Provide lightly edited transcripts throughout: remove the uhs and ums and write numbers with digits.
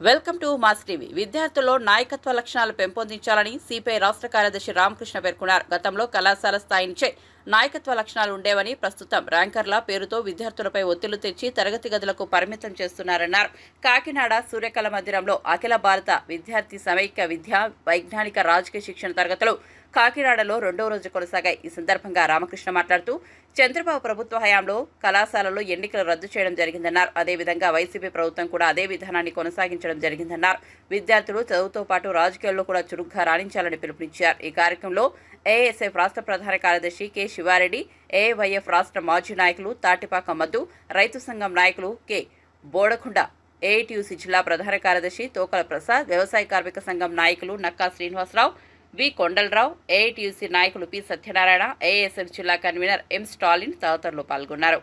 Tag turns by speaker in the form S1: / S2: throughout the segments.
S1: Welcome to mass TV. విద్యార్థుల్లో నాయకత్వ లక్షణాలు పెంపొందించాలని సిపిఐ రాష్ట్ర కార్యదర్శి రామకృష్ణ పేర్కొన్నారు. గతంలో కళాశాల స్థాయి నుంచే నాయకత్వ లక్షణాలు ఉండేవని, ప్రస్తుతం ర్యాంకర్ల పేరుతో విద్యార్థులపై ఒత్తిళ్లు తెచ్చి తరగతి గదులకు పరిమితం చేస్తున్నారన్నారు. కాకినాడ సూర్యకళ మందిరంలో అఖిల భారత విద్యార్థి సమైక్య విద్యా వైజ్ఞానిక రాజకీయ శిక్షణ తరగతులు కాకినాడలో రెండో రోజు కొనసాగాయి. ఈ సందర్భంగా రామకృష్ణ మాట్లాడుతూ చంద్రబాబు ప్రభుత్వ హయాంలో కళాశాలలో ఎన్నికలు రద్దు చేయడం జరిగిందన్నారు. అదేవిధంగా వైసీపీ ప్రభుత్వం కూడా అదే విధానాన్ని కొనసాగించడం జరిగిందన్నారు. విద్యార్థులు చదువుతో పాటు రాజకీయాల్లో కూడా చురుగ్గా రాణించాలని పిలుపునిచ్చారు. ఈ కార్యక్రమంలో ఏఎస్ఎఫ్ రాష్ట్ర ప్రధాన కార్యదర్శి కె శివారెడ్డి, ఏవైఎఫ్ రాష్ట్ర మాజీ నాయకులు తాటిపాక మద్దు, రైతు సంఘం నాయకులు కె బోడకొండ, ఏఐటీయూసీ జిల్లా ప్రధాన కార్యదర్శి తోకల ప్రసాద్, వ్యవసాయ కార్మిక సంఘం నాయకులు నక్కా శ్రీనివాసరావు, వి కొండలరావు, ఏఐటీయూసీ నాయకులు పి సత్యనారాయణ, ఏఎస్ఎఫ్ జిల్లా కన్వీనర్ ఎం స్టాలిన్ తదితరులు పాల్గొన్నారు.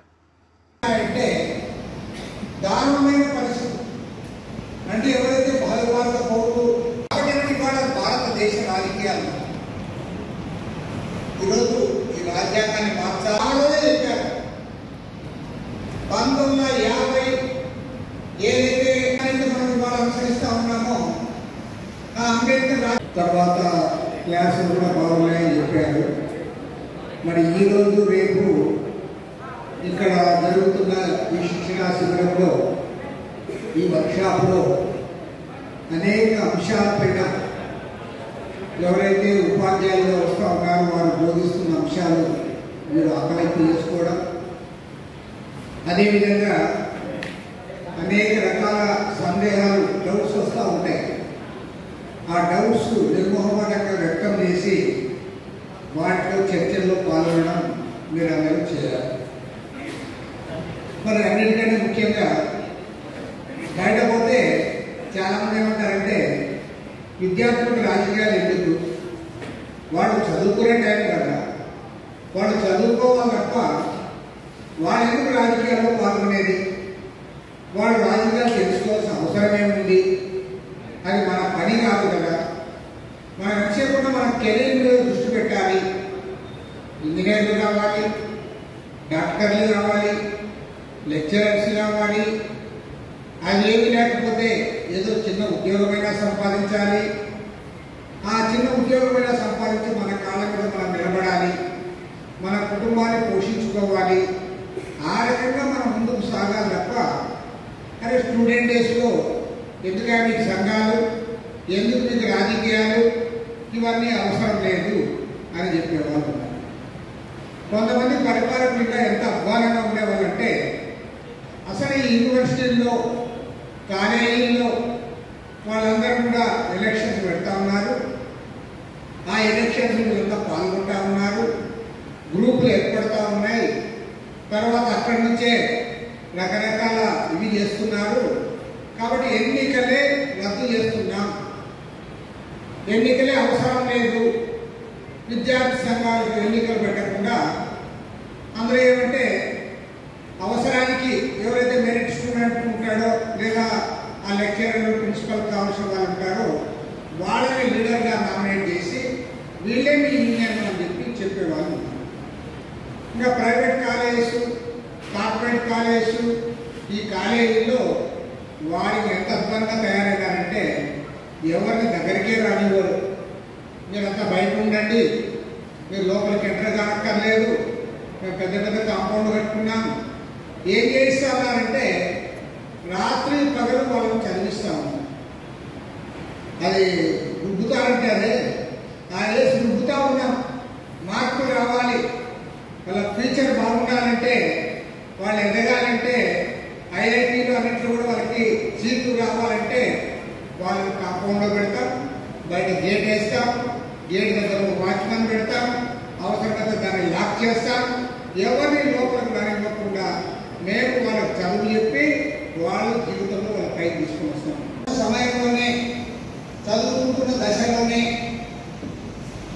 S2: ఈరోజు ఈ రాజ్యాంగాన్ని మార్చాలని చెప్పారు. 1950 ఏదైతే మనం ఇవాళ అనుసరిస్తా ఉన్నామో అంబేద్కర్ తర్వాత క్లాసులు కూడా బాగున్నాయని చెప్పారు. మరి ఈరోజు రేపు ఇక్కడ జరుగుతున్న ఈ శిక్షణా శిబిరంలో, ఈ వర్క్షాప్లో అనేక అంశాలపైన ఎవరైతే ఉపాధ్యాయులుగా వస్తూ ఉన్నారో వారు బోధిస్తున్న అంశాలు మీరు ఆకలింపు చేసుకోవడం, అదేవిధంగా అనేక రకాల సందేహాలు, డౌట్స్ వస్తూ ఉంటాయి. ఆ డౌట్స్ నిర్మోహమాటంగా వ్యక్తం చేసి వాటిలో చర్చల్లో పాల్గొనడం మీరు అందరూ చేయాలి. మరి అన్నిటికంటే ముఖ్యంగా బయట పోతే చాలామంది ఏమంటారంటే విద్యార్థులకు రాజకీయాలు ఎందుకు, వాడు చదువుకునే టైం కదా, వాడు చదువుకోవాలి తప్ప వాడు ఎందుకు రాజకీయాల్లో పాల్గొనేది, వాడు రాజకీయాలు తెలుసుకోవాల్సిన అవసరం ఏముంది, అది మన పని కాదు కదా, మనం వచ్చేకుండా మన కెరీర్ మీద దృష్టి పెట్టాలి, ఇంజనీర్లు కావాలి, డాక్టర్లు కావాలి, లెక్చరర్స్ కావాలి, అది ఏమి లేకపోతే ఏదో చిన్న ఉద్యోగమైనా సంపాదించాలి, ఆ చిన్న ఉద్యోగమైనా సంపాదించి మన కాళ్ళ మీద మనం నిలబడాలి, మన కుటుంబాన్ని పోషించుకోవాలి, ఆ రకంగా మనం ముందుకు సాగాలి తప్ప అరే స్టూడెంట్ డేస్లో ఎందుకంటే మీకు సంఘాలు, ఎందుకు మీకు రాజకీయాలు, ఇవన్నీ అవసరం లేదు అని చెప్పేవాళ్ళు ఉన్నారు. కొంతమంది పరిపాలకులు ఇంకా ఎంత అధ్వానంగా ఉండేవాళ్ళంటే అసలు ఈ యూనివర్సిటీల్లో, కాలేజీల్లో వాళ్ళందరూ కూడా ఎలక్షన్స్ పెడతా ఉన్నారు. ఆ ఎలక్షన్స్ వీళ్ళంతా పాల్గొంటా ఉన్నారు, గ్రూపులు ఏర్పడతా ఉన్నాయి. తర్వాత అక్కడి నుంచే రకరకాల ఇవి చేస్తున్నారు. కాబట్టి ఎన్నికలే రద్దు చేస్తున్నాం, ఎన్నికలే అవసరం లేదు, విద్యార్థి సంఘాలకు ఎన్నికలు పెట్టకుండా అందులో ఏమంటే అవసరానికి ఎవరైతే మెరిట్ స్టూడెంట్ ఉంటాడో లేదా ఆ లెక్చరర్ ప్రిన్సిపల్ కావాల్సిన వాళ్ళు ఉంటారో వాళ్ళని లీడర్గా నామినేట్ చేసి వీళ్ళే మీ యూనియన్ అని చెప్పేవాళ్ళు ఉన్నారు. ఇంకా ప్రైవేట్ కాలేజెస్, కార్పొరేట్ కాలేజెస్, ఈ కాలేజీల్లో వారికి ఎంత అద్భుతంగా తయారయ్యారంటే ఎవరిని దగ్గరికే రానివ్వరు. మీరంతా బయట ఉండండి, మీరు లోపలికి ఎంటర్ కానక్కర్లేదు, మేము పెద్ద పెద్ద కాంపౌండ్ కట్టుకున్నాం. ఏం చేస్తారంటే రాత్రి పగలు వాళ్ళని చదివిస్తాము. అది రుబ్బుతారంటే అదే వేసి రుబ్బుతా ఉన్నాం. మార్కులు రావాలి, వాళ్ళ ఫ్యూచర్ బాగుండాలంటే, వాళ్ళు ఎదగాలంటే, ఐఐటీలో అన్నింటిలో కూడా వాళ్ళకి సీట్లు రావాలంటే వాళ్ళని కాంపౌండ్లో పెడతాం, బయట గేట్ వేస్తాం, గేట్ దగ్గర వాచ్మెన్ పెడతాం, అవసరమైతే దాన్ని లాక్ చేస్తాం. ఎవరిని లోపలికి రానివ్వకుండా మేము వాళ్ళకి చదువు చెప్పి వాళ్ళ జీవితంలో వాళ్ళ పైకి తీసుకుని వస్తాం. సమయంలోనే చదువుకుంటున్న దశలోనే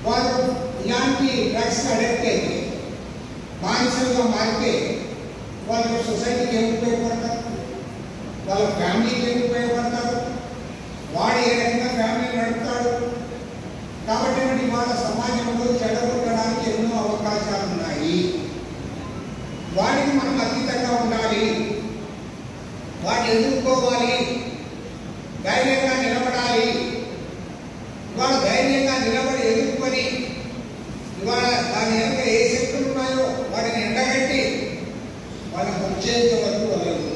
S2: వాళ్ళు ఇలాంటి డ్రగ్స్ అడిక్ట్ అయితే, బానిసలుగా మారితే వాళ్ళకి సొసైటీకి ఏమి ఉపయోగపడతారు, వాళ్ళ ఫ్యామిలీకి ఏమి ఉపయోగపడతారు, వాడు ఏ రకంగా ఫ్యామిలీ నడుపుతాడు. కాబట్టి వాళ్ళ సమాజంలో చెడగొట్టడానికి ఎన్నో అవకాశాలు ఉన్నాయి. వాటికి మనం అతీతంగా ఉండాలి, వాటిని ఎదుర్కోవాలి. ధైర్యంగా నిలబడాలి. ఇవాళ ధైర్యంగా నిలబడి ఎదుర్కొని ఇవాళ దాని వెనుక ఏ శక్తులు ఉన్నాయో వాటిని ఎండగట్టి వాళ్ళని వచ్చేంత వరకు వదలదు.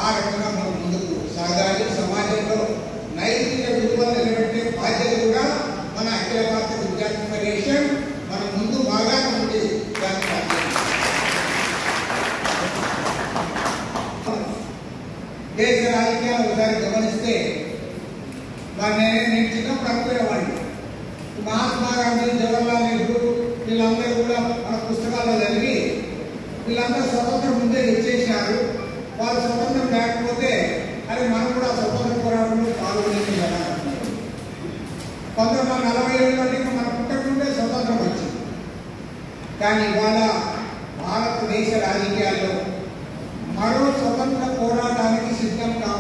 S2: ఆ రకంగా మనం ముందుకు సాగాలి. సమాజంలో నైతిక విలువలు నిలబెట్టే బాధ్యత కూడా మన అఖిల భారత విద్యార్థి ఫెడరేషన్ మన ముందు బాగా ఉంది. దేశ రాజకీయాలు ఒకసారి గమనిస్తే నేను చిన్నప్పుడు అనుకునేవాడిని మహాత్మా గాంధీ, జవహర్లాల్ నెహ్రూ వీళ్ళందరూ కూడా మన పుస్తకాల్లో చదివి వీళ్ళందరూ స్వతంత్రం ముందే ఇచ్చేసినారు. వాళ్ళు స్వతంత్రం లేకపోతే అది మనం కూడా స్వతంత్ర పోరాటంలో పాల్గొనేది కదా. 1947 మన పుట్టకుండే స్వతంత్రం వచ్చింది. కానీ ఇవాళ భారతదేశ రాజకీయాల్లో మరో స్వతంత్ర పోరాటానికి సిద్ధం కావాలి.